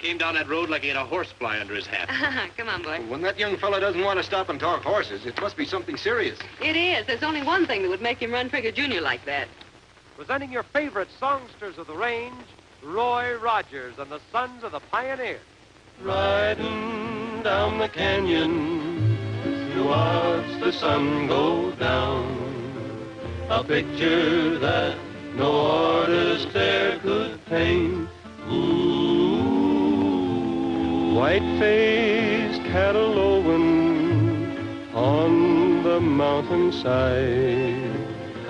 came down that road like he had a horsefly under his hat. Come on, boy. When that young fella doesn't want to stop and talk horses, it must be something serious. It is. There's only one thing that would make him run Trigger Jr. like that. Presenting your favorite songsters of the range, Roy Rogers and the Sons of the Pioneer. Riding down the canyon to watch the sun go down. A picture that no artist there could paint. Ooh, white-faced cattle lowing on the mountainside.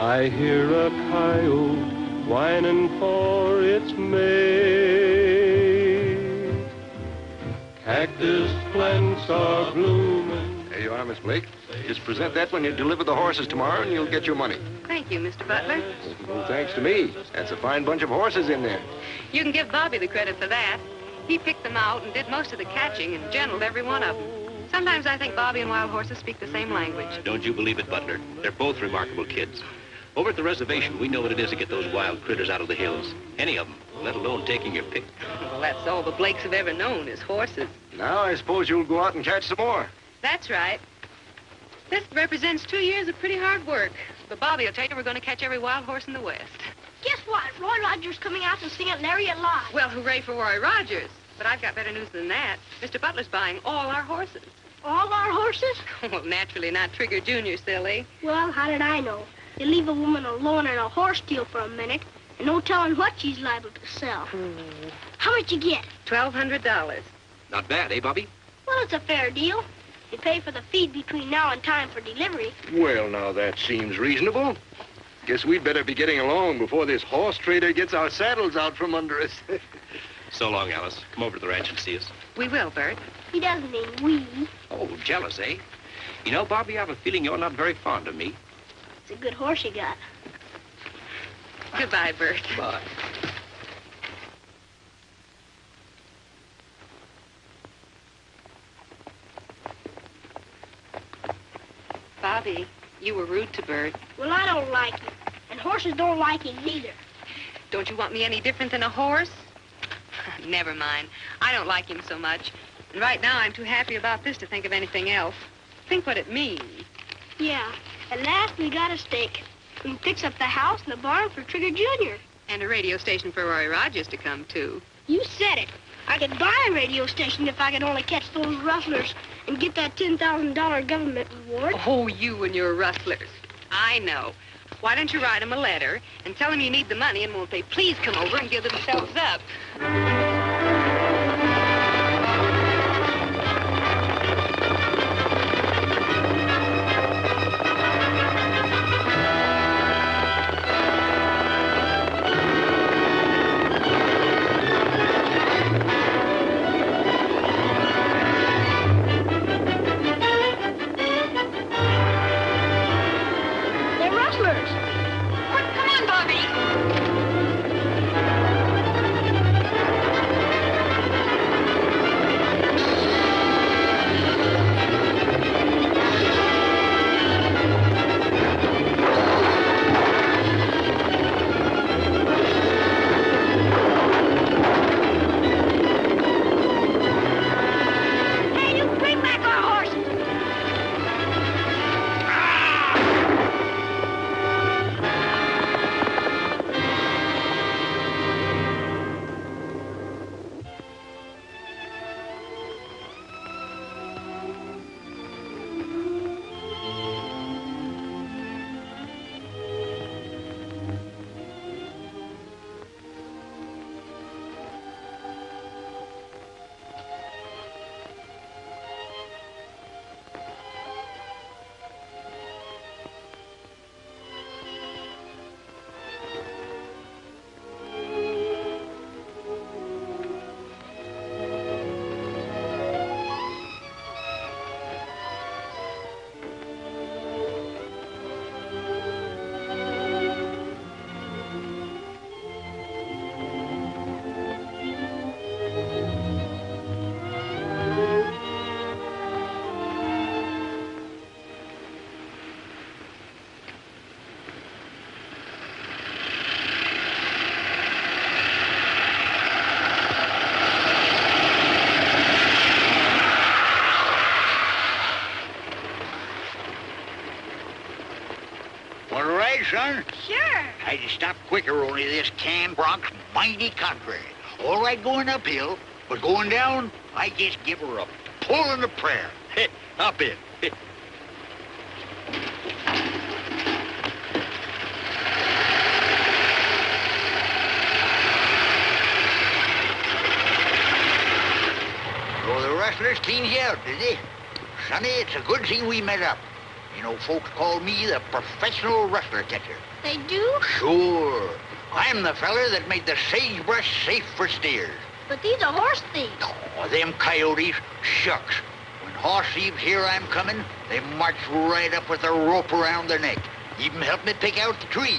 I hear a coyote whining for its mate. Cactus plants are blooming. There you are, Miss Blake. Just present that when you deliver the horses tomorrow, and you'll get your money. Thank you, Mr. Butler. Well, thanks to me. That's a fine bunch of horses in there. You can give Bobbie the credit for that. He picked them out and did most of the catching and gentled every one of them. Sometimes I think Bobbie and wild horses speak the same language. Don't you believe it, Butler? They're both remarkable kids. Over at the reservation, we know what it is to get those wild critters out of the hills. Any of them, let alone taking your pick. Well, that's all the Blakes have ever known is horses. Now I suppose you'll go out and catch some more. That's right. This represents 2 years of pretty hard work. But Bobbie will tell you we're going to catch every wild horse in the West. Guess what? Roy Rogers coming out to sing at Lariat Lodge. Well, hooray for Roy Rogers. But I've got better news than that. Mr. Butler's buying all our horses. All our horses? Well, naturally not Trigger Jr., silly. Well, how did I know? You leave a woman alone in a horse deal for a minute, and no telling what she's liable to sell. How much you get? $1,200. Not bad, eh, Bobbie? Well, it's a fair deal. You pay for the feed between now and time for delivery. Well, now that seems reasonable. Guess we'd better be getting along before this horse trader gets our saddles out from under us. So long, Alice. Come over to the ranch and see us. We will, Bert. He doesn't mean we. Oh, jealous, eh? You know, Bobbie, I have a feeling you're not very fond of me. It's a good horse you got. Goodbye, Bert. Bye. Bobbie, you were rude to Bert. Well, I don't like him, and horses don't like him neither. Don't you want me any different than a horse? Never mind. I don't like him so much. And right now, I'm too happy about this to think of anything else. Think what it means. Yeah. At last, we got a stake. We can fix up the house and the barn for Trigger Jr. And a radio station for Roy Rogers to come to. You said it. I could buy a radio station if I could only catch those rustlers and get that $10,000 government reward. Oh, you and your rustlers. I know. Why don't you write them a letter and tell them you need the money, and won't they please come over and give themselves up? Come on, Bobbie. son? Sure. I'd stop quicker, only this canned bronc's mighty contrary. All right going uphill, but going down, I just give her a pull and a prayer. Up in. So the rustlers cleaned you out, did they? Sonny, it's a good thing we met up. You know, folks call me the professional rustler catcher. They do? Sure. I'm the feller that made the sagebrush safe for steers. But these are horse thieves. Oh, them coyotes, shucks. When horse thieves hear I'm coming, they march right up with a rope around their neck. Even help me pick out the tree.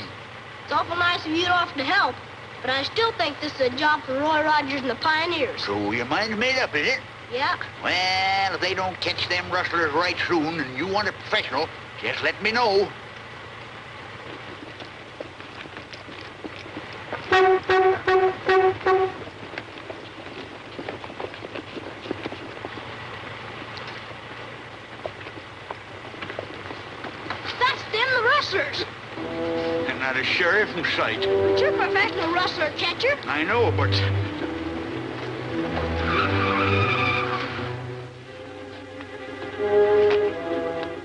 It's awful nice of you to offer to help, but I still think this is a job for Roy Rogers and the Pioneers. So your mind's made up, is it? Yeah. Well, if they don't catch them rustlers right soon and you want a professional, just let me know. That's them, the rustlers. And not a sheriff in sight. But you're a professional rustler catcher. I know, but...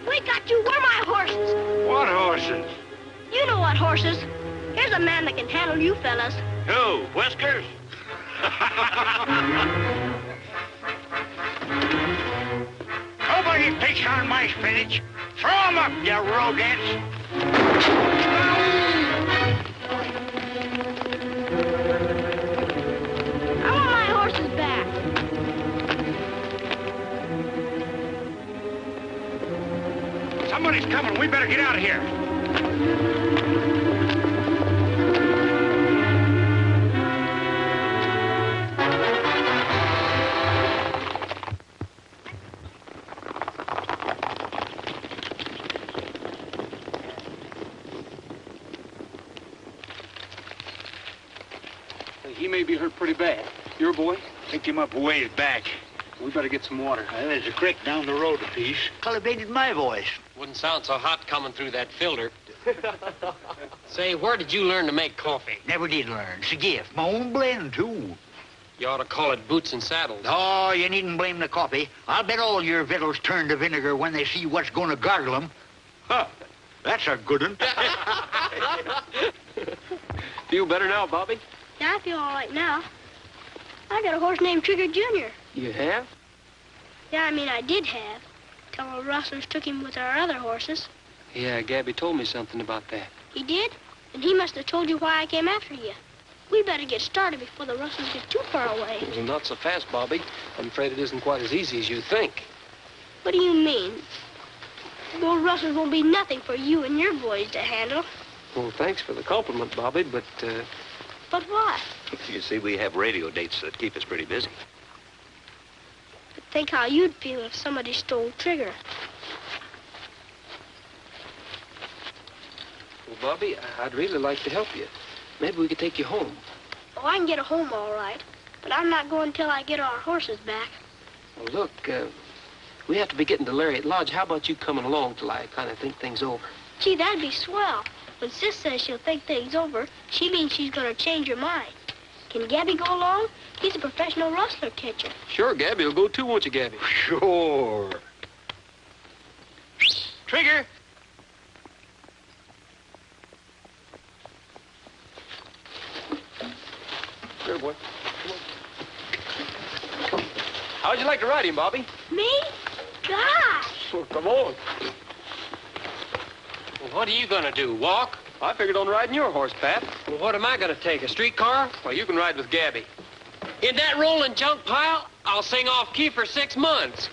We got you. Where are my horses? What horses? You know what horses. Here's a man that can handle you fellas. Who, Whiskers? Nobody picks on my spinach. Throw 'em up, you rodents. I want my horses back. Somebody's coming. We better get out of here. He may be hurt pretty bad. Your boy? Picked him up a ways back. We better get some water. There's a creek down the road a piece. Cultivated my voice. Wouldn't sound so hot coming through that filter. Say, where did you learn to make coffee? Never did learn. It's a gift. My own blend, too. You ought to call it boots and saddles. Oh, you needn't blame the coffee. I'll bet all your victuals turn to vinegar when they see what's going to gargle 'em. Huh. That's a good one. Feel better now, Bobbie? Yeah, I feel all right now. I got a horse named Trigger Jr. You have? Yeah, I mean, I did have. Till the rustlers took him with our other horses. Yeah, Gabby told me something about that. He did? And he must have told you why I came after you. We better get started before the rustlers get too far away. Well, not so fast, Bobbie. I'm afraid it isn't quite as easy as you think. What do you mean? Those rustlers won't be nothing for you and your boys to handle. Well, thanks for the compliment, Bobbie, but, But what? You see, we have radio dates that keep us pretty busy. But think how you'd feel if somebody stole Trigger. well, Bobbie, I'd really like to help you. Maybe we could take you home. Oh, I can get a home all right. But I'm not going till I get our horses back. Well, look, we have to be getting to Lariat Lodge. How about you coming along till I kind of think things over? Gee, that'd be swell. When Sis says she'll think things over, she means she's going to change her mind. Can Gabby go along? He's a professional rustler catcher. Sure, Gabby will go too, won't you, Gabby? Sure. Trigger! Here, boy. Come on. How'd you like to ride him, Bobbie? Me? Gosh! Well, come on. Well, what are you going to do, walk? I figured on riding your horse, Pat. Well, what am I going to take, a streetcar? Well, you can ride with Gabby. In that rolling junk pile, I'll sing off key for 6 months.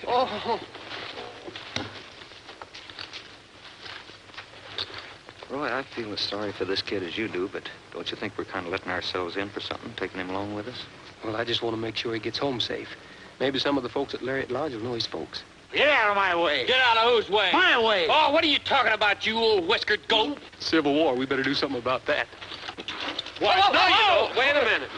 Oh. Roy, I feel as sorry for this kid as you do, but don't you think we're kind of letting ourselves in for something, taking him along with us? Well, I just want to make sure he gets home safe. Maybe some of the folks at Lariat Lodge will know his folks. Get out of my way. Get out of whose way? My way. Oh, what are you talking about, you old whiskered goat? Civil War, we better do something about that. What? Oh, No, you oh, don't. Wait a minute.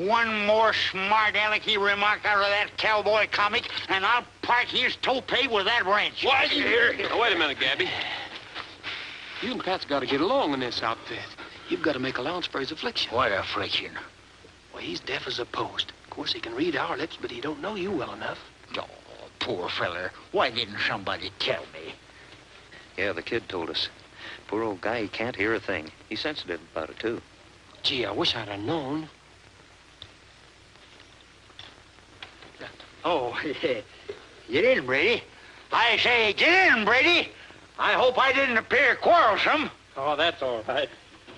One more smart alecky remark out of that cowboy comic, and I'll part his toupee with that wrench. What? Now, wait a minute, Gabby. You and Pat's got to get along in this outfit. You've got to make allowance for his affliction. What affliction? Well, he's deaf as a post. Of course, he can read our lips, but he don't know you well enough. Oh, poor feller. Why didn't somebody tell me? Yeah, the kid told us. Poor old guy, he can't hear a thing. He's sensitive about it, too. Gee, I wish I'd have known. Oh, get in, Brady. I say, get in, Brady. I hope I didn't appear quarrelsome. Oh, that's all right.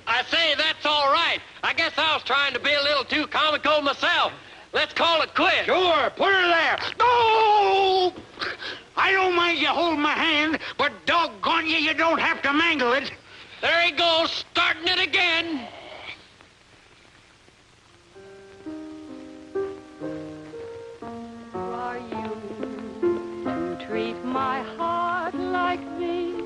I say, that's all right. I guess I was trying to be a little too comical myself. Let's call it quits. Sure, put her there. No! I don't mind you holding my hand, but doggone you, you don't have to mangle it. There he goes, starting it again. Are you to treat my heart like this?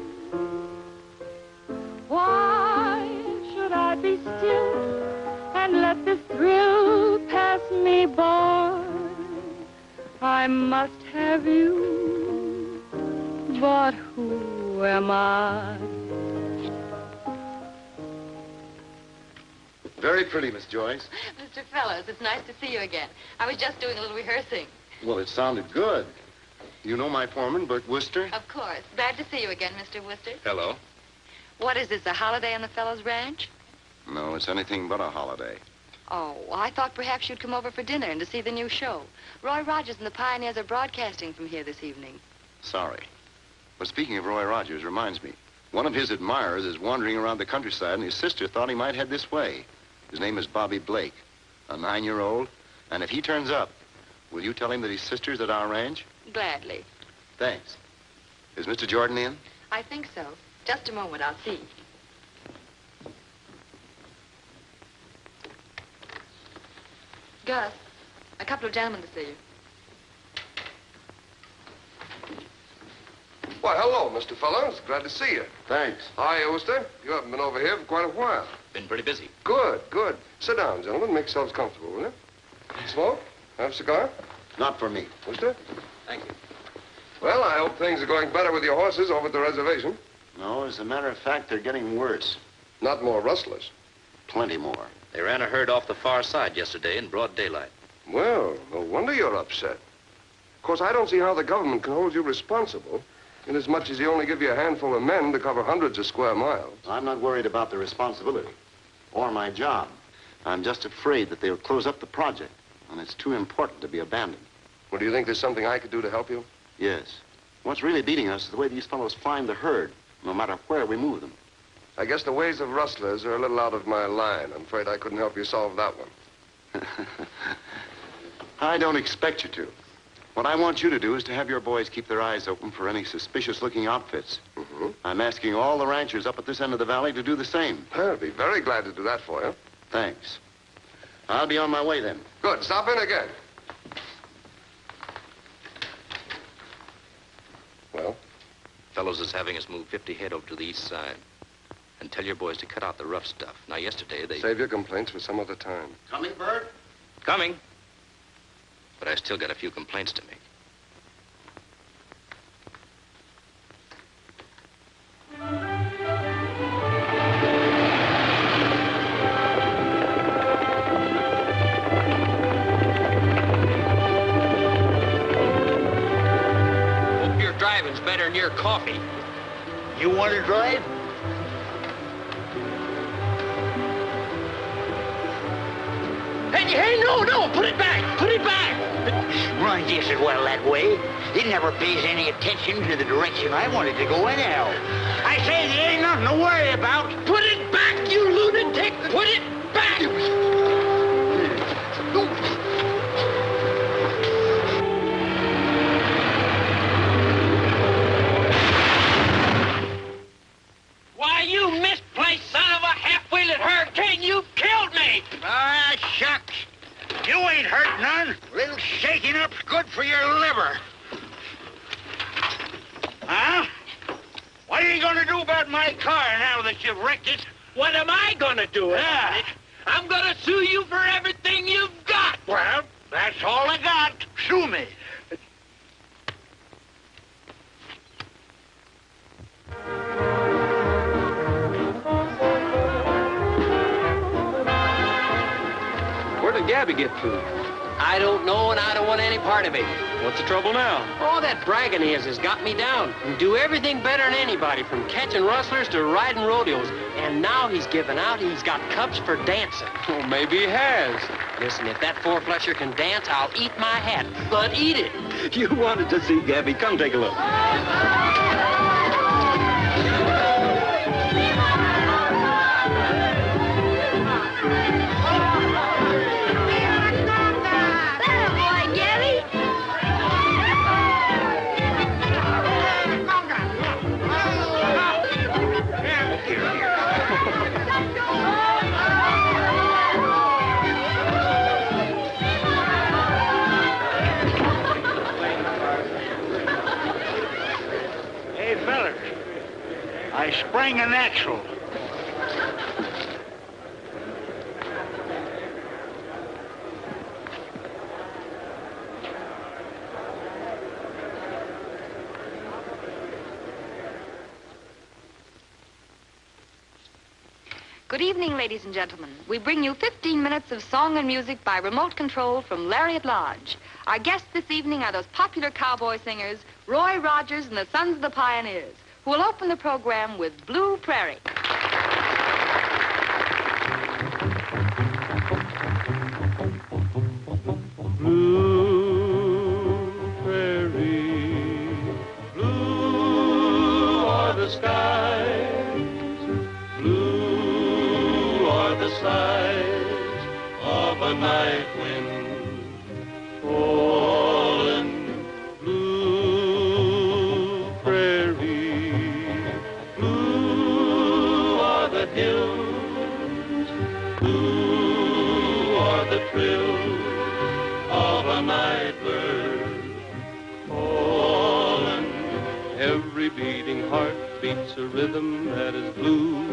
Why should I be still and let this thrill pass me by? I must have you, but who am I? Very pretty, Miss Joyce. Mr. Fellows, it's nice to see you again. I was just doing a little rehearsing. Well, it sounded good. You know my foreman, Bert Worcester? Of course. Glad to see you again, Mr. Worcester. Hello. What is this, a holiday on the Fellows Ranch? No, it's anything but a holiday. Oh, I thought perhaps you'd come over for dinner and to see the new show. Roy Rogers and the Pioneers are broadcasting from here this evening. Sorry. But speaking of Roy Rogers, reminds me. One of his admirers is wandering around the countryside, and his sister thought he might head this way. His name is Bobbie Blake, a 9-year-old. And if he turns up, will you tell him that his sister's at our ranch? Gladly. Thanks. Is Mr. Jordan in? I think so. Just a moment, I'll see. Gus, a couple of gentlemen to see you. Why, hello, Mr. Fellows. Glad to see you. Thanks. Hi, Oster. You haven't been over here for quite a while. Been pretty busy. Good, good. Sit down, gentlemen. Make yourselves comfortable, will you? Smoke? Have a cigar? Not for me. Oster? Thank you. Well, I hope things are going better with your horses over at the reservation. No, as a matter of fact, they're getting worse. Not more rustlers. Plenty more. They ran a herd off the far side yesterday in broad daylight. Well, no wonder you're upset. Of course, I don't see how the government can hold you responsible, inasmuch as you only give you a handful of men to cover hundreds of square miles. I'm not worried about the responsibility or my job. I'm just afraid that they'll close up the project, and it's too important to be abandoned. Well, do you think there's something I could do to help you? Yes. What's really beating us is the way these fellows find the herd, no matter where we move them. I guess the ways of rustlers are a little out of my line. I'm afraid I couldn't help you solve that one. I don't expect you to. What I want you to do is to have your boys keep their eyes open for any suspicious-looking outfits. Mm-hmm. I'm asking all the ranchers up at this end of the valley to do the same. I'll be very glad to do that for you. Thanks. I'll be on my way then. Good. Stop in again. Well? Fellows is having us move 50 head over to the east side. And tell your boys to cut out the rough stuff. Now, yesterday, they... Save your complaints for some other time. Coming, Bert? Coming. But I still got a few complaints to make. Hope your driving's better than your coffee. You want to drive? Hey, no, put it back, put it back. Runs just as well that way. It never pays any attention to the direction I want it to go anyhow. I say there ain't nothing to worry about. Put it back, you lunatic, put it back. Why, you misplaced son of a half-wheeled hurricane, you killed me! Ah, shucks. You ain't hurt none. A little shaking up's good for your liver. Huh? What are you gonna do about my car now that you've wrecked it? What am I gonna do about it? I'm gonna sue you for everything you've got! Well, that's all I got. Sue me. Gabby get through? I don't know, and I don't want any part of it. What's the trouble now? Oh, that bragging of his has got me down. And do everything better than anybody, from catching rustlers to riding rodeos. And now he's given out. He's got cups for dancing. Well, maybe he has. Listen, if that four-flusher can dance, I'll eat my hat. But eat it. You wanted to see Gabby. Come take a look. I sprang an axle. Good evening, ladies and gentlemen. We bring you 15 minutes of song and music by remote control from Lariat Lodge. Our guests this evening are those popular cowboy singers, Roy Rogers and the Sons of the Pioneers, who will open the program with Blue Prairie. Blue prairie, blue are the skies, blue are the sighs of a night wind fallen. Blue prairie, blue are the hills, blue are the trills of a night bird fallen. Every beating heart beats a rhythm that is blue,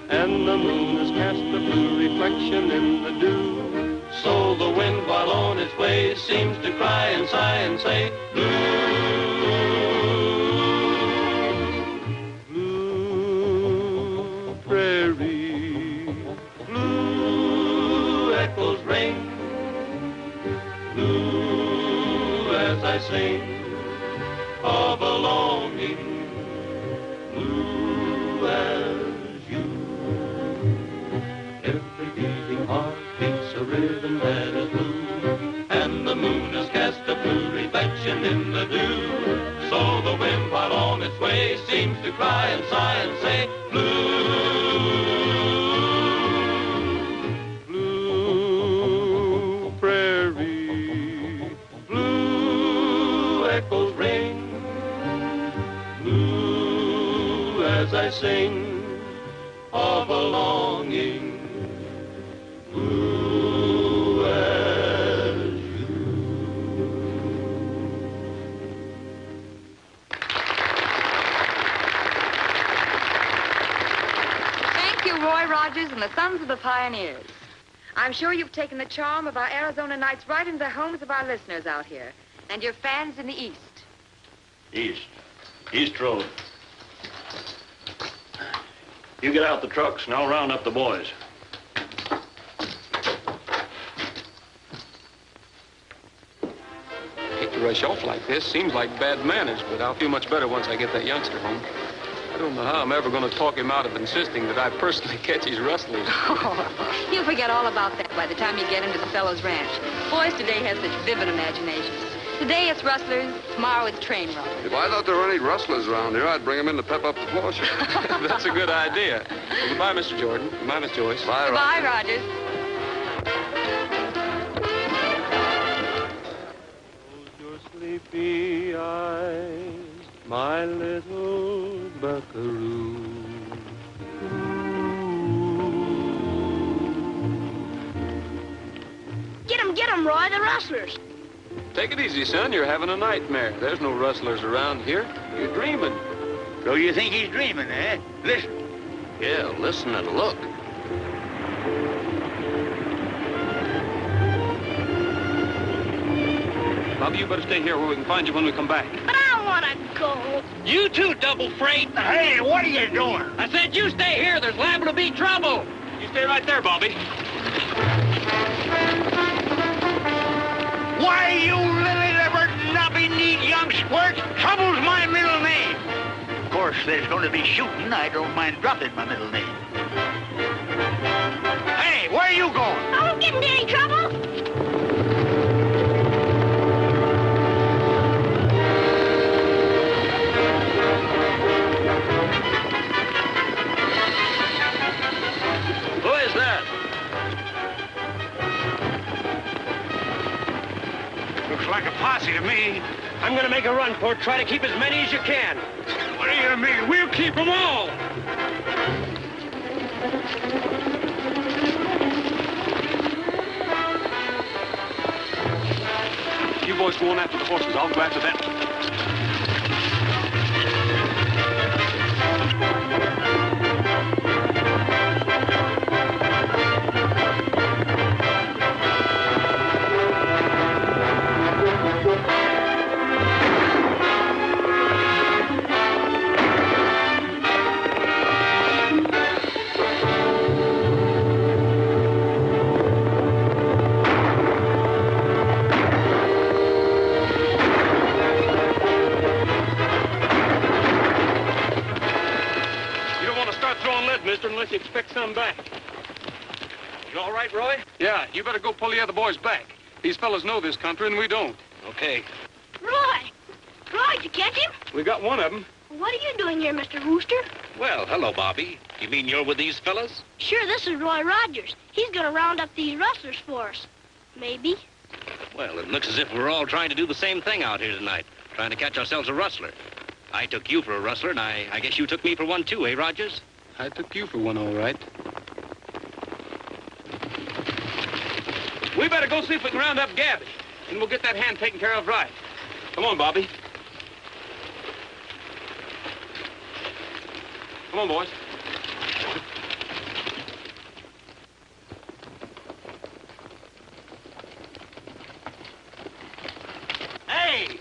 and the moon has cast a blue reflection in the dew. So the wind, while on its way, seems to cry and sigh and say, blue, blue prairie, blue echoes ring, blue as I sing of a longing, blue as you. Every beating heart beats a rhythm that is blue, and the moon has cast a blue reflection in the dew. So the wind, while on its way, seems to cry and sigh and say, blue, blue prairie, blue echoes ring, blue as I sing of a longing, blue as you. Thank you, Roy Rogers and the Sons of the Pioneers. I'm sure you've taken the charm of our Arizona nights right into the homes of our listeners out here, and your fans in the East. East Road. You get out the trucks, and I'll round up the boys. Hate to rush off like this. Seems like bad manners, but I'll feel much better once I get that youngster home. I don't know how I'm ever going to talk him out of insisting that I personally catch his rustlers. Oh, you'll forget all about that by the time you get into the fellow's ranch. Boys today have such vivid imaginations. Today it's rustlers, tomorrow it's train robbers. If I thought there were any rustlers around here, I'd bring them in to pep up the floor show. That's a good idea. Well, goodbye, Mr. Jordan. Goodbye, Miss Joyce. Bye, Goodbye, Rogers. Close your sleepy eyes, my little buckaroo. Get 'em, Roy, the rustlers. Take it easy, son. You're having a nightmare. There's no rustlers around here. You're dreaming. So you think he's dreaming, eh? Listen. Yeah, listen and look. Bobbie, you better stay here where we can find you when we come back. But I want to go. You too, double freight. Hey, what are you doing? I said you stay here. There's liable to be trouble. You stay right there, Bobbie. Hey, you lily-livered, knobby-kneed young squirt! Trouble's my middle name. Of course, there's going to be shooting. I don't mind dropping my middle name. Hey, where are you going? I won't get into any trouble. Who is that? Looks like a posse to me. I'm gonna make a run for it. Try to keep as many as you can. What do you mean? We'll keep them all. You boys go on after the horses. I'll go after them. Mister, unless you expect some back. You all right, Roy? Yeah, you better go pull the other boys back. These fellas know this country and we don't. Okay. Roy! Roy, did you catch him? We got one of them. What are you doing here, Mr. Wooster? Well, hello, Bobbie. You mean you're with these fellas? Sure, this is Roy Rogers. He's gonna round up these rustlers for us. Maybe. Well, it looks as if we're all trying to do the same thing out here tonight, trying to catch ourselves a rustler. I took you for a rustler, and I guess you took me for one, too, eh, Rogers? I took you for one, all right. We better go see if we can round up Gabby, and we'll get that hand taken care of right. Come on, Bobbie. Come on, boys. Hey!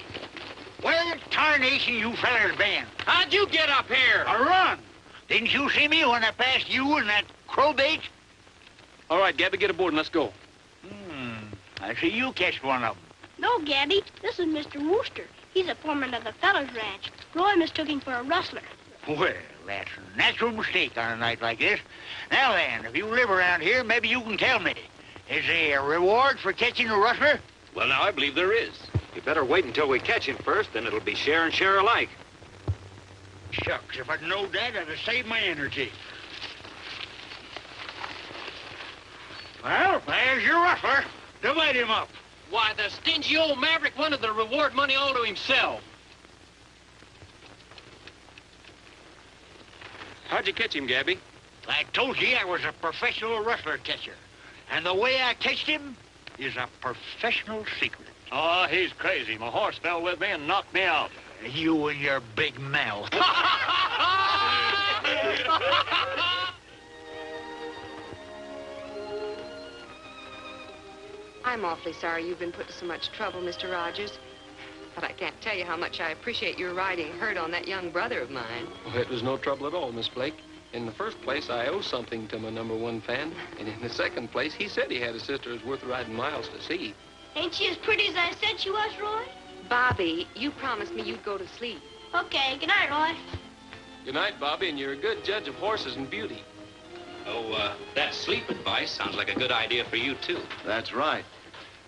Where the tarnation you fellers been? How'd you get up here? A run! Didn't you see me when I passed you and that crowbait? All right, Gabby, get aboard and let's go. I see you catch one of them. No, Gabby. This is Mr. Wooster. He's a foreman of the feller's ranch. Roy mistook him for a rustler. Well, that's a natural mistake on a night like this. Now then, if you live around here, maybe you can tell me. Is there a reward for catching a rustler? Well, now, I believe there is. You better wait until we catch him first, then it'll be share and share alike. Shucks, if I'd known that, I'd have saved my energy. Well, there's your rustler. Divide him up. Why, the stingy old maverick wanted the reward money all to himself. How'd you catch him, Gabby? I told you I was a professional rustler catcher. And the way I catched him is a professional secret. Oh, he's crazy. My horse fell with me and knocked me out. You and your big mouth. I'm awfully sorry you've been put to so much trouble, Mr. Rogers. But I can't tell you how much I appreciate your riding herd on that young brother of mine. Well, it was no trouble at all, Miss Blake. In the first place, I owe something to my #1 fan. And in the second place, he said he had a sister who's worth riding miles to see. Ain't she as pretty as I said she was, Roy? Bobbie, you promised me you'd go to sleep. Okay, good night, Roy. Good night, Bobbie, and you're a good judge of horses and beauty. Oh, that sleep advice sounds like a good idea for you, too. That's right.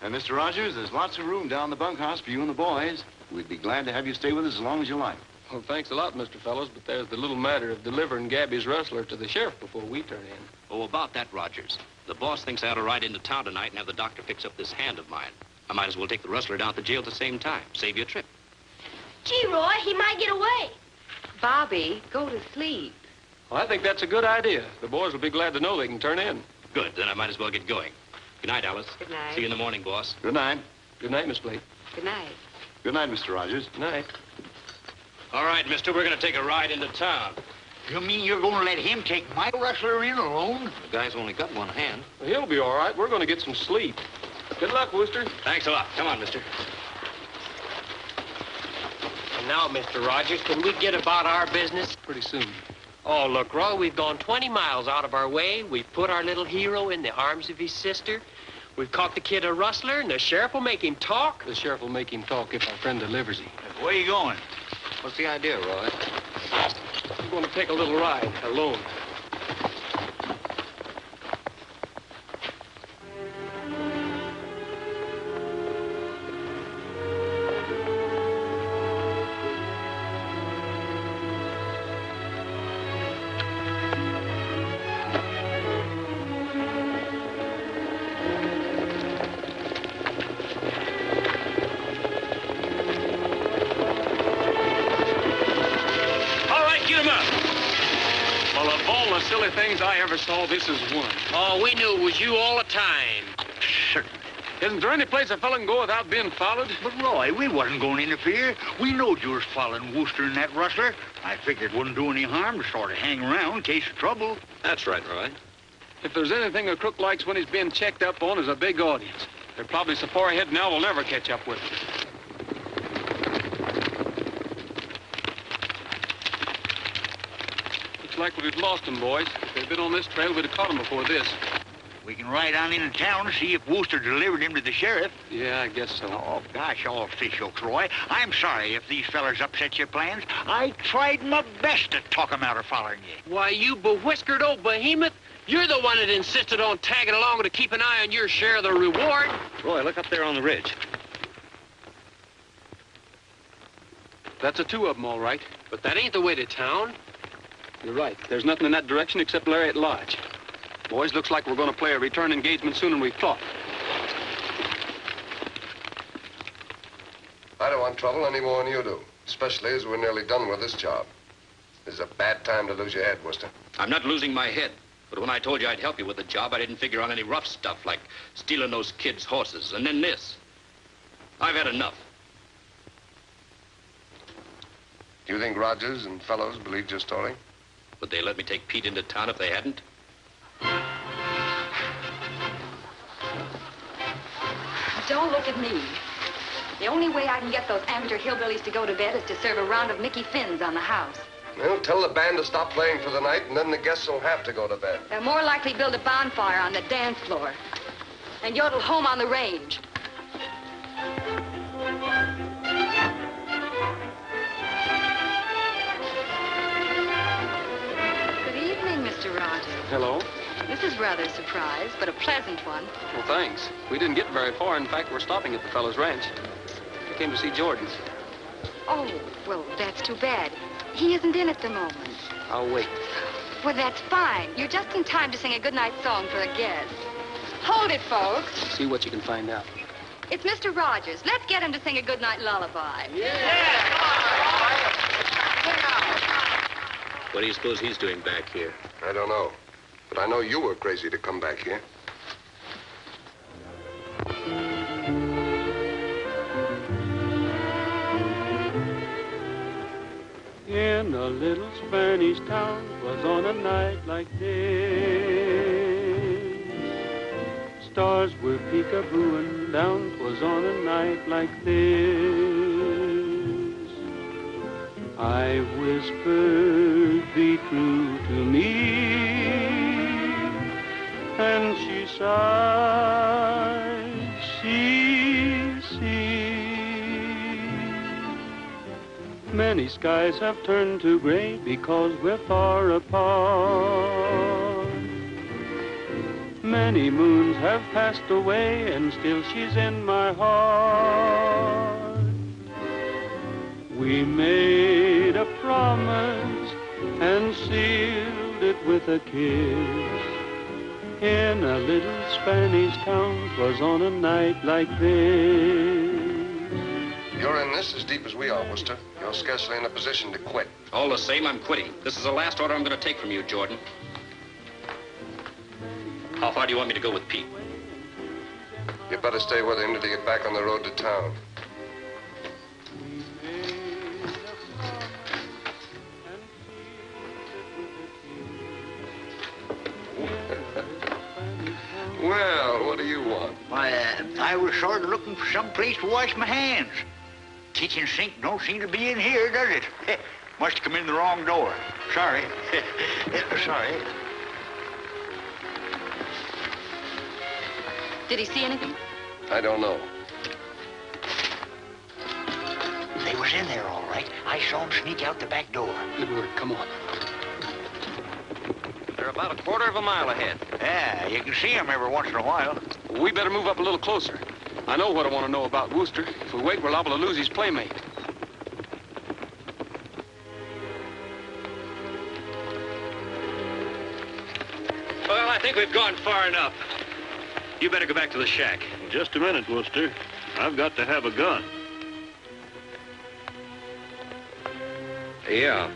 And, Mr. Rogers, there's lots of room down the bunkhouse for you and the boys. We'd be glad to have you stay with us as long as you like. Well, thanks a lot, Mr. Fellows, but there's the little matter of delivering Gabby's rustler to the sheriff before we turn in. Oh, about that, Rogers. The boss thinks I ought to ride into town tonight and have the doctor fix up this hand of mine. I might as well take the rustler down to the jail at the same time. Save you a trip. Gee, Roy, he might get away. Bobbie, go to sleep. Well, I think that's a good idea. The boys will be glad to know they can turn in. Good, then I might as well get going. Good night, Alice. Good night. See you in the morning, boss. Good night. Good night, Miss Blake. Good night. Good night, Mr. Rogers. Good night. All right, mister, we're going to take a ride into town. You mean you're going to let him take my rustler in alone? The guy's only got one hand. Well, he'll be all right. We're going to get some sleep. Good luck, Wooster. Thanks a lot. Come on, mister. And now, Mr. Rogers, can we get about our business? Pretty soon. Oh, look, Roy, we've gone 20 miles out of our way. We've put our little hero in the arms of his sister. We've caught the kid a rustler, and the sheriff will make him talk. The sheriff will make him talk if our friend delivers him. Where you going? What's the idea, Roy? I'm going to take a little ride, alone. Silly things I ever saw, this is one. Oh, we knew it was you all the time. Certainly. Isn't there any place a fella can go without being followed? But, Roy, we wasn't going to interfere. We knowed you was following Wooster and that rustler. I figured it wouldn't do any harm to sort of hang around in case of trouble. That's right, Roy. If there's anything a crook likes when he's being checked up on is a big audience. They're probably so far ahead now we'll never catch up with them. Looks like we've lost them, boys. If they'd been on this trail, we'd have caught them before this. We can ride on into town to see if Wooster delivered him to the sheriff. Yeah, I guess so. Oh, gosh, all fish hooks, Roy. I'm sorry if these fellers upset your plans. I tried my best to talk them out of following you. Why, you bewhiskered old behemoth. You're the one that insisted on tagging along to keep an eye on your share of the reward. Roy, look up there on the ridge. That's the two of them, all right. But that ain't the way to town. You're right. There's nothing in that direction except Lariat Lodge. Boys, looks like we're going to play a return engagement sooner than we thought. I don't want trouble any more than you do, especially as we're nearly done with this job. This is a bad time to lose your head, Wooster. I'm not losing my head. But when I told you I'd help you with the job, I didn't figure on any rough stuff like stealing those kids' horses, and then this. I've had enough. Do you think Rogers and fellows believed your story? Would they let me take Pete into town if they hadn't? Don't look at me. The only way I can get those amateur hillbillies to go to bed is to serve a round of Mickey Finns on the house. Well, tell the band to stop playing for the night, and then the guests will have to go to bed. They'll more likely build a bonfire on the dance floor and yodel home on the range. Good evening, Mr. Rogers. Hello? This is rather a surprise, but a pleasant one. Well, thanks. We didn't get very far. In fact, we're stopping at the fellow's ranch. We came to see Jordan. Oh, well, that's too bad. He isn't in at the moment. I'll wait. Well, that's fine. You're just in time to sing a goodnight song for the guests. Hold it, folks. See what you can find out. It's Mr. Rogers. Let's get him to sing a goodnight lullaby. What do you suppose he's doing back here? I don't know. But I know you were crazy to come back here. In a little Spanish town was on a night like this. Stars were peekabooing down, 'twas on a night like this. I whispered, be true to me, and she sighed, see, see. Many skies have turned to gray because we're far apart. Many moons have passed away and still she's in my heart. We made a promise and sealed it with a kiss. In a little Spanish town, 'twas on a night like this. You're in this as deep as we are, Wooster. You're scarcely in a position to quit. All the same, I'm quitting. This is the last order I'm going to take from you, Jordan. How far do you want me to go with Pete? You better stay with him till you get back on the road to town. Well, what do you want? Why, I was sort of looking for some place to wash my hands. Kitchen sink don't seem to be in here, does it? Must have come in the wrong door. Sorry. Sorry. Did he see anything? I don't know. They was in there, all right. I saw them sneak out the back door. Good work. Come on. They're about a quarter of a mile ahead. Yeah, you can see them every once in a while. We better move up a little closer. I know what I want to know about Wooster. If we wait, we're liable to lose his playmate. Well, I think we've gone far enough. You better go back to the shack. Just a minute, Wooster. I've got to have a gun. Yeah.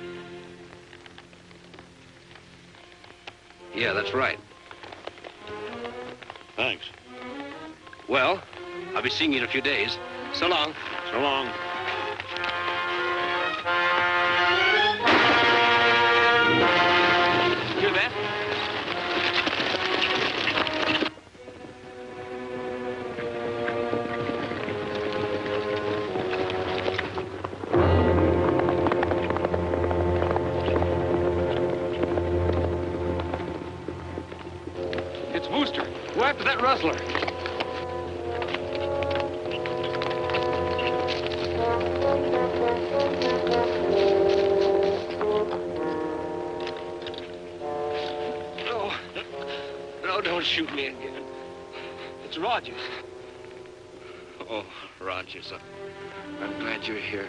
Yeah, that's right. Thanks. Well, I'll be seeing you in a few days. So long. So long. Hear that? It's Wooster. Go after that rustler. No, don't shoot me again. It's Rogers. Oh, Rogers, I'm glad you're here.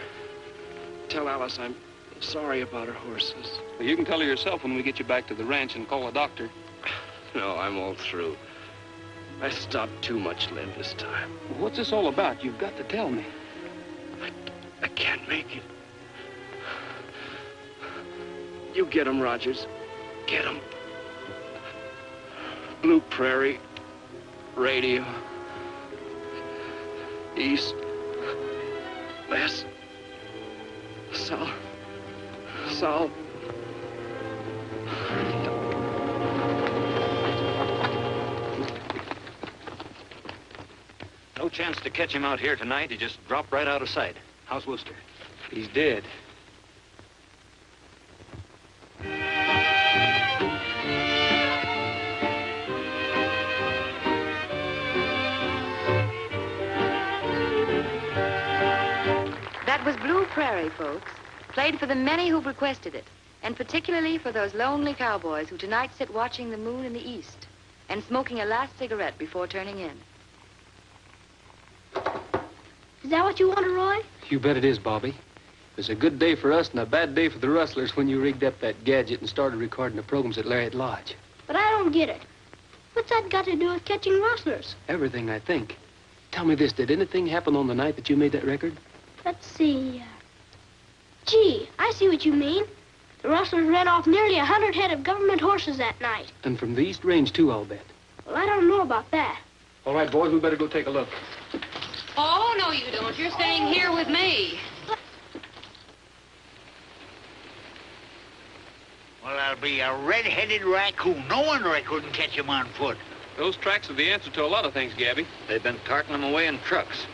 Tell Alice I'm sorry about her horses. Well, you can tell her yourself when we get you back to the ranch and call a doctor. No, I'm all through. I stopped too much lead this time. Well, what's this all about? You've got to tell me. I can't make it. You get 'em, Rogers. Get 'em. Blue Prairie, radio, east, west, south, south. No chance to catch him out here tonight. He just dropped right out of sight. How's Wooster? He's dead. That was Blue Prairie, folks. Played for the many who've requested it. And particularly for those lonely cowboys who tonight sit watching the moon in the east and smoking a last cigarette before turning in. Is that what you wanted, Roy? You bet it is, Bobbie. It was a good day for us and a bad day for the rustlers when you rigged up that gadget and started recording the programs at Lariat Lodge. But I don't get it. What's that got to do with catching rustlers? Everything, I think. Tell me this, did anything happen on the night that you made that record? Let's see. Gee, I see what you mean. The rustlers ran off nearly 100 head of government horses that night. And from the East Range, too, I'll bet. Well, I don't know about that. All right, boys, we better go take a look. Oh, no, you don't. You're staying here with me. Well, I'll be a red-headed raccoon. No wonder I couldn't catch him on foot. Those tracks are the answer to a lot of things, Gabby. They've been carting them away in trucks.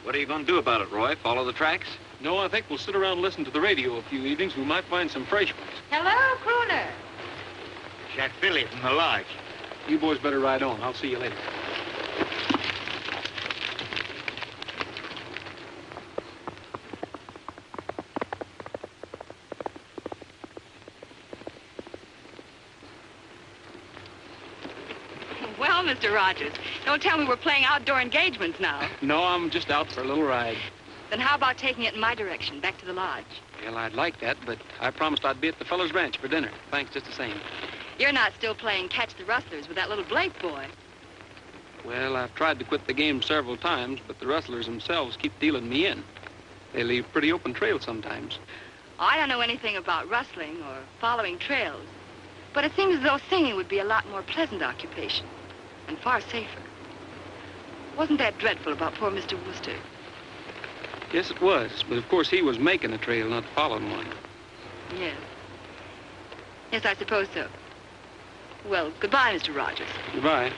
What are you going to do about it, Roy? Follow the tracks? No, I think we'll sit around and listen to the radio a few evenings. We might find some fresh ones. Hello, Crooner. It's that filly from the lodge. You boys better ride on. I'll see you later. Well, Mr. Rogers, don't tell me we're playing outdoor engagements now. No, I'm just out for a little ride. Then how about taking it in my direction, back to the lodge? Well, I'd like that, but I promised I'd be at the fellow's ranch for dinner. Thanks just the same. You're not still playing catch the rustlers with that little Blake boy. Well, I've tried to quit the game several times, but the rustlers themselves keep dealing me in. They leave pretty open trails sometimes. I don't know anything about rustling or following trails, but it seems as though singing would be a lot more pleasant occupation and far safer. Wasn't that dreadful about poor Mr. Wooster? Yes, it was, but of course he was making a trail, not following one. Yes. Yes, I suppose so. Well, goodbye, Mr. Rogers. Goodbye.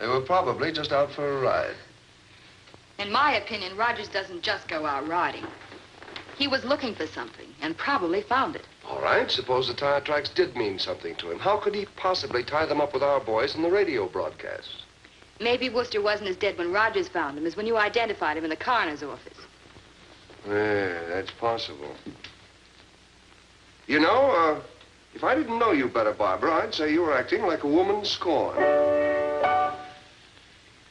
They were probably just out for a ride. In my opinion, Rogers doesn't just go out riding. He was looking for something and probably found it. All right, suppose the tire tracks did mean something to him. How could he possibly tie them up with our boys in the radio broadcasts? Maybe Worcester wasn't as dead when Rogers found him as when you identified him in the coroner's office. Yeah, that's possible. You know, if I didn't know you better, Barbara, I'd say you were acting like a woman scorned.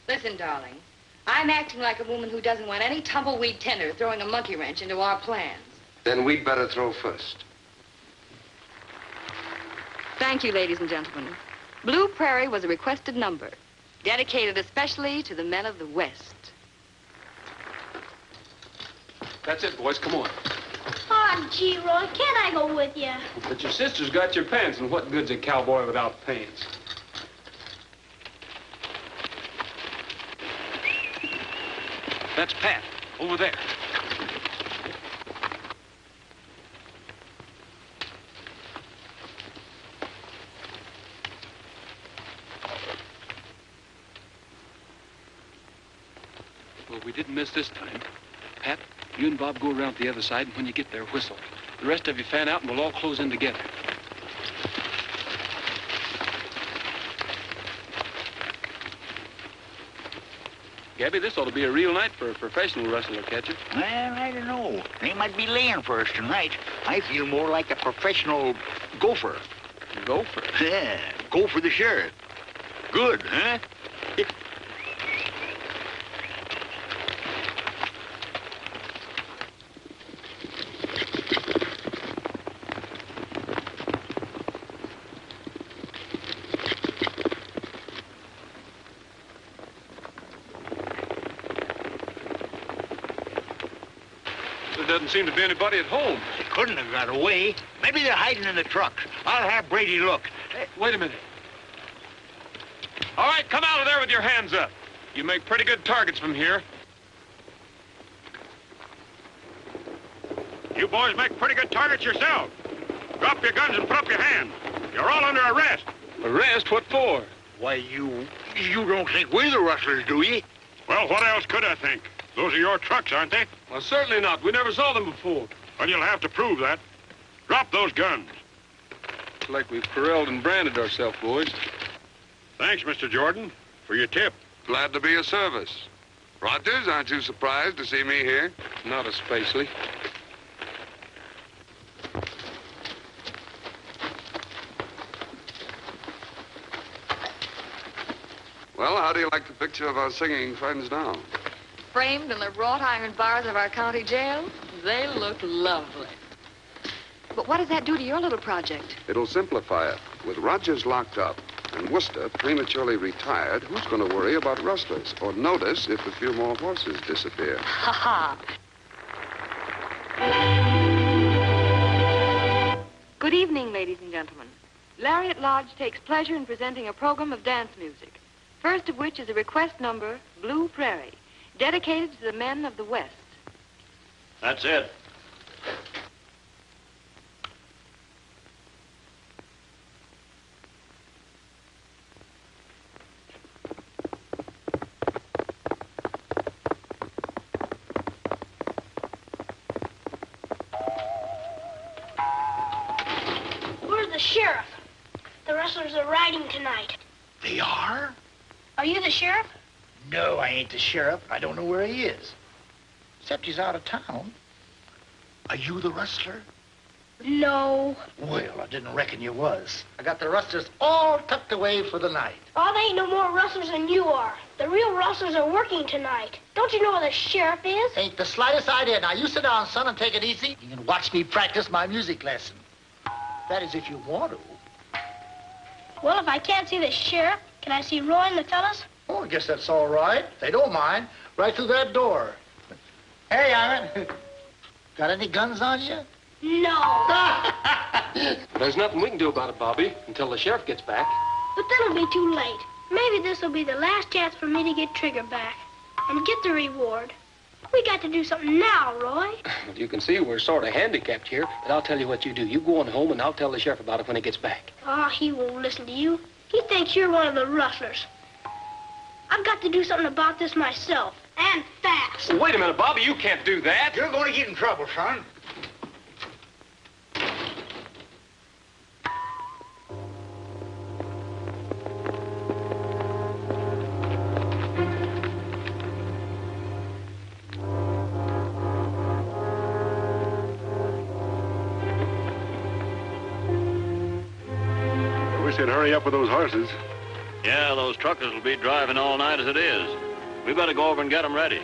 Listen, darling, I'm acting like a woman who doesn't want any tumbleweed tender throwing a monkey wrench into our plans. Then we'd better throw first. Thank you, ladies and gentlemen. Blue Prairie was a requested number, dedicated especially to the men of the West. That's it, boys. Come on. Oh, gee, Roy, can't I go with you? But your sister's got your pants, and what good's a cowboy without pants? That's Pat, over there. Well, we didn't miss this time. Pat, you and Bob go around the other side, and when you get there, whistle. The rest of you fan out, and we'll all close in together. Gabby, this ought to be a real night for a professional wrestler catcher. Well, I don't know. They might be laying for us tonight. I feel more like a professional gopher. Gopher? Yeah, go for the sheriff. Good, huh? There doesn't seem to be anybody at home. They couldn't have got away. Maybe they're hiding in the truck. I'll have Brady look. Wait a minute. All right, come out of there with your hands up. You make pretty good targets from here. You boys make pretty good targets yourself. Drop your guns and put up your hands. You're all under arrest. Arrest? What for? Why, you don't think we're the rustlers, do you? Well, what else could I think? Those are your trucks, aren't they? Well, certainly not. We never saw them before. Well, you'll have to prove that. Drop those guns. Looks like we've corralled and branded ourselves, boys. Thanks, Mr. Jordan, for your tip. Glad to be of service. Rogers, aren't you surprised to see me here? Not especially. Well, how do you like the picture of our singing friends now? Framed in the wrought iron bars of our county jail, they look lovely. But what does that do to your little project? It'll simplify it. With Rogers locked up and Worcester prematurely retired, who's going to worry about rustlers or notice if a few more horses disappear? Ha ha. Good evening, ladies and gentlemen. Lariat Lodge takes pleasure in presenting a program of dance music, first of which is a request number, Blue Prairie, dedicated to the men of the West. That's it. Where's the sheriff? The rustlers are riding tonight. They are? Are you the sheriff? No, I ain't the sheriff. I don't know where he is. Except he's out of town. Are you the rustler? No. Well, I didn't reckon you was. I got the rustlers all tucked away for the night. Oh, they ain't no more rustlers than you are. The real rustlers are working tonight. Don't you know where the sheriff is? Ain't the slightest idea. Now, you sit down, son, and take it easy. You can watch me practice my music lesson. That is, if you want to. Well, if I can't see the sheriff, can I see Roy and the fellas? Oh, I guess that's all right. They don't mind. Right through that door. Hey, Aaron. Got any guns on you? No. There's nothing we can do about it, Bobbie, until the sheriff gets back. But then it'll be too late. Maybe this will be the last chance for me to get Trigger back and get the reward. We got to do something now, Roy. Well, you can see we're sort of handicapped here, but I'll tell you what you do. You go on home, and I'll tell the sheriff about it when he gets back. Oh, he won't listen to you. He thinks you're one of the rustlers. I've got to do something about this myself, and fast. Wait a minute, Bobbie, you can't do that. You're going to get in trouble, son. I wish they'd hurry up with those horses. Yeah, those truckers will be driving all night as it is. We better go over and get them ready.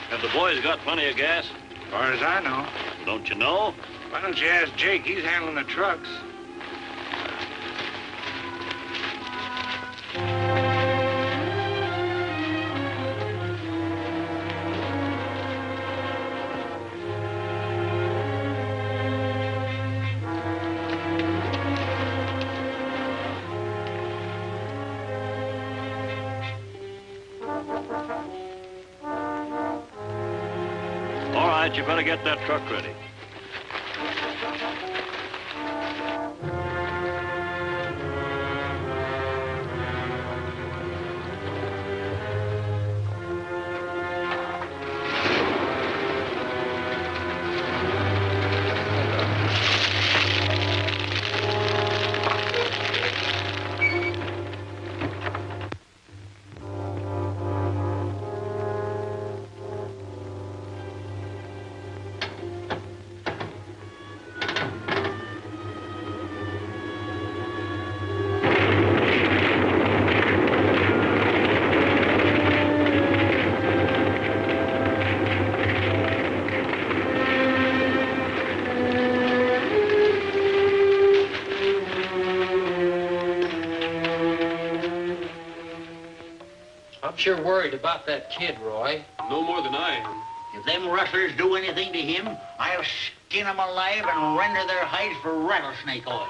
Have the boys got plenty of gas? As far as I know. Don't you know? Why don't you ask Jake? He's handling the trucks. All right, you better get that truck ready. I'm sure worried about that kid, Roy. No more than I am. If them rustlers do anything to him, I'll skin them alive and render their hides for rattlesnake oil.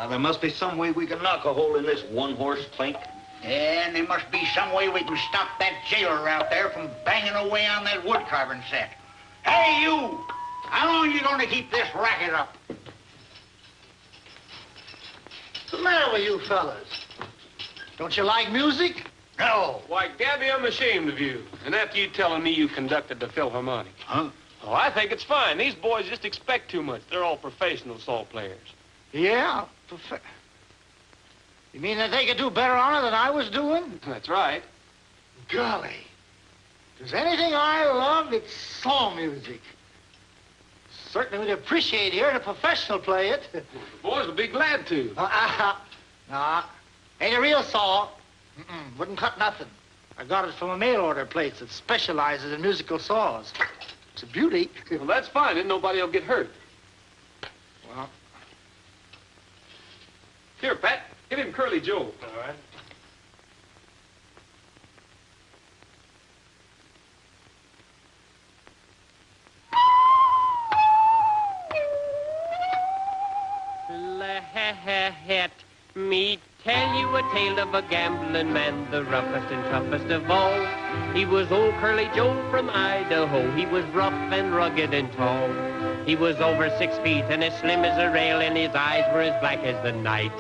There must be some way we can knock a hole in this one-horse clink. And there must be some way we can stop that jailer out there from banging away on that wood carving set. Hey, you! How long are you going to keep this racket up? What's the matter with you fellas? Don't you like music? No. Why, Gabby, I'm ashamed of you. And after you telling me you conducted the Philharmonic. Huh? Oh, I think it's fine. These boys just expect too much. They're all professional salt players. Yeah? You mean that they could do better on it than I was doing? That's right. Golly. If there's anything I love, it's soul music. Certainly would appreciate hearing a professional play it. The boys will be glad to. Nah, ain't a real saw. Wouldn't cut nothing. I got it from a mail order place that specializes in musical saws. It's a beauty. Well, that's fine. Then nobody will get hurt. Well. Here, Pat. Give him Curly Joe. All right. Let me tell you a tale of a gambling man, the roughest and toughest of all. He was old Curly Joe from Idaho. He was rough and rugged and tall. He was over 6 feet and as slim as a rail, and his eyes were as black as the night.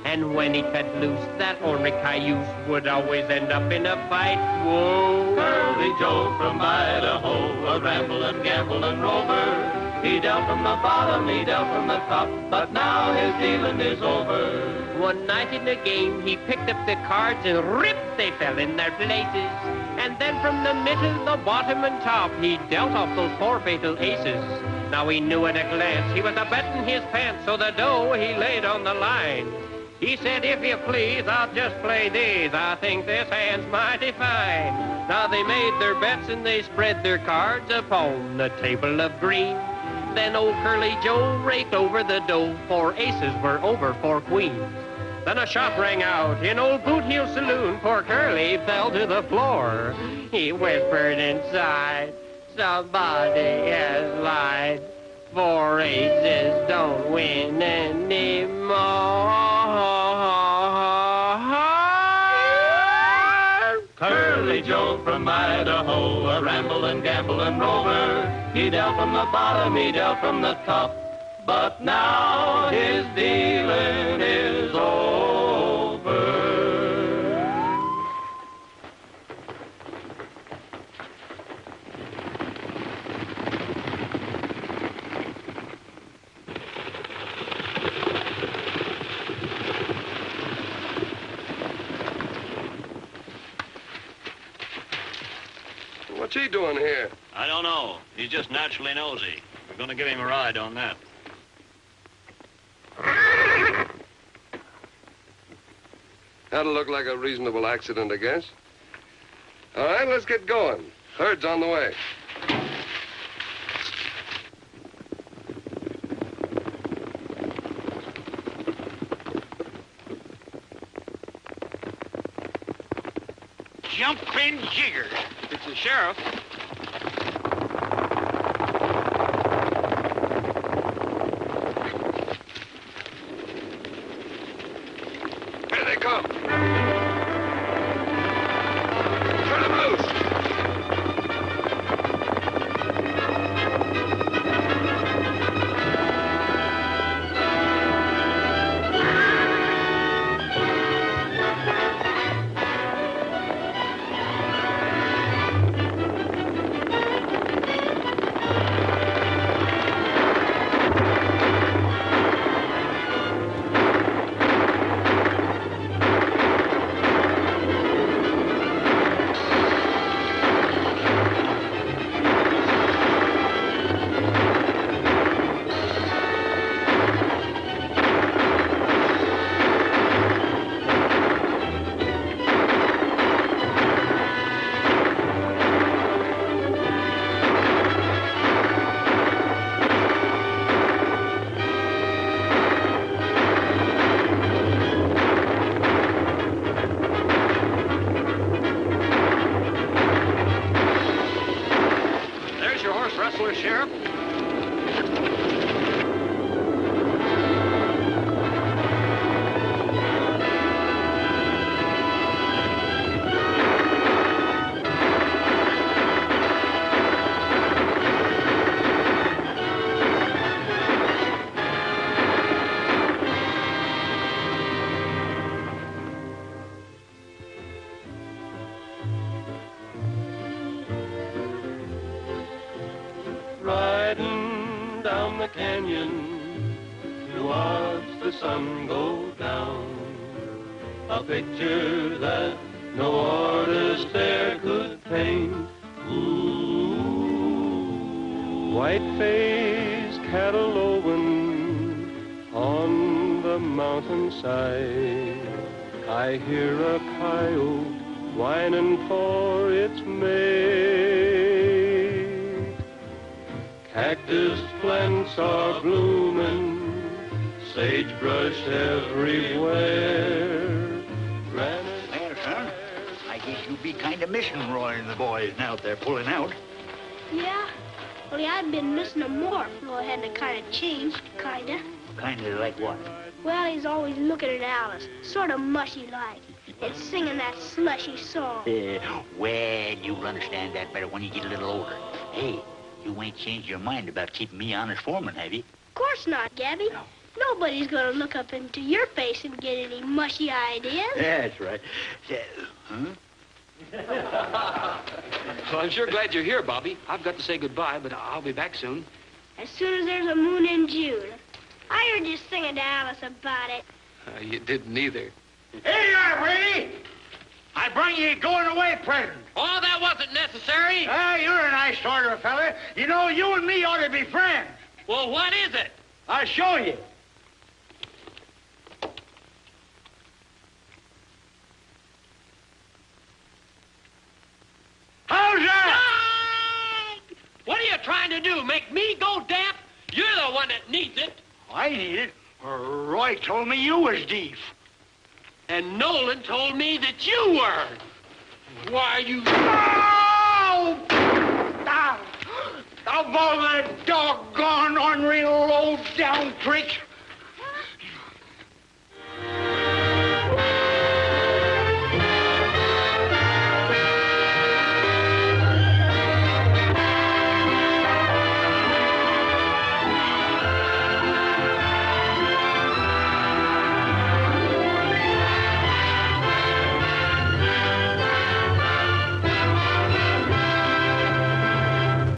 And when he cut loose, that ornery cayuse would always end up in a fight. Whoa! Curly Joe from Idaho, a ramblin', gamblin' rover. He dealt from the bottom, he dealt from the top, but now his dealing is over. One night in the game, he picked up the cards and rip, they fell in their places. And then from the middle, the bottom and top, he dealt off those 4 fatal aces. Now he knew at a glance he was a-betting his pants, so the dough he laid on the line. He said, if you please, I'll just play these. I think this hand's mighty fine. Now they made their bets and they spread their cards upon the table of green. Then old Curly Joe raked over the dough. 4 aces were over 4 queens. Then a shot rang out in old Boot Heel Saloon. Poor Curly fell to the floor. He whispered inside, somebody has lied. 4 aces don't win anymore. Curly Billy Joe from Idaho, a ramblin', gamblin' rover. He dealt from the bottom, he dealt from the top, but now his dealing is over. What's he doing here? I don't know. He's just naturally nosy. We're going to give him a ride on that. That'll look like a reasonable accident, I guess. All right, let's get going. Herd's on the way. Jumping jiggers. It's the sheriff. Here they come. Turn them loose. Sheriff. Riding down the canyon to watch the sun go down. A picture that no artist there could paint. Ooh. White-faced cattle lowing on the mountainside. I hear a coyote whining for its mate. Cactus plants are blooming, sagebrush everywhere. Well, son, I guess you'll be kind of missing Roy and the boys now that they're pulling out. Yeah? Only I've been missing him more. Roy had to kind of changed, kind of. Kind of like what? Well, he's always looking at Alice, sort of mushy-like, and singing that slushy song. Well, you'll understand that better when you get a little older. Hey, you ain't changed your mind about keeping me honest foreman, have you? Of course not, Gabby. No. Nobody's gonna look up into your face and get any mushy ideas. That's right. Huh? Well, I'm sure glad you're here, Bobbie. I've got to say goodbye, but I'll be back soon. As soon as there's a moon in June. I heard you singing to Alice about it. You didn't either. Here you are, Brady. I bring you a going-away present. Oh, that wasn't necessary. You're a nice sort of a fella. You know, you and me ought to be friends. Well, what is it? I'll show you. How's that? What are you trying to do, make me go deaf? You're the one that needs it. I need it. Roy told me you was deaf. And Nolan told me that you were. Why, you... Oh! Of all that doggone, unreal, low-down tricks,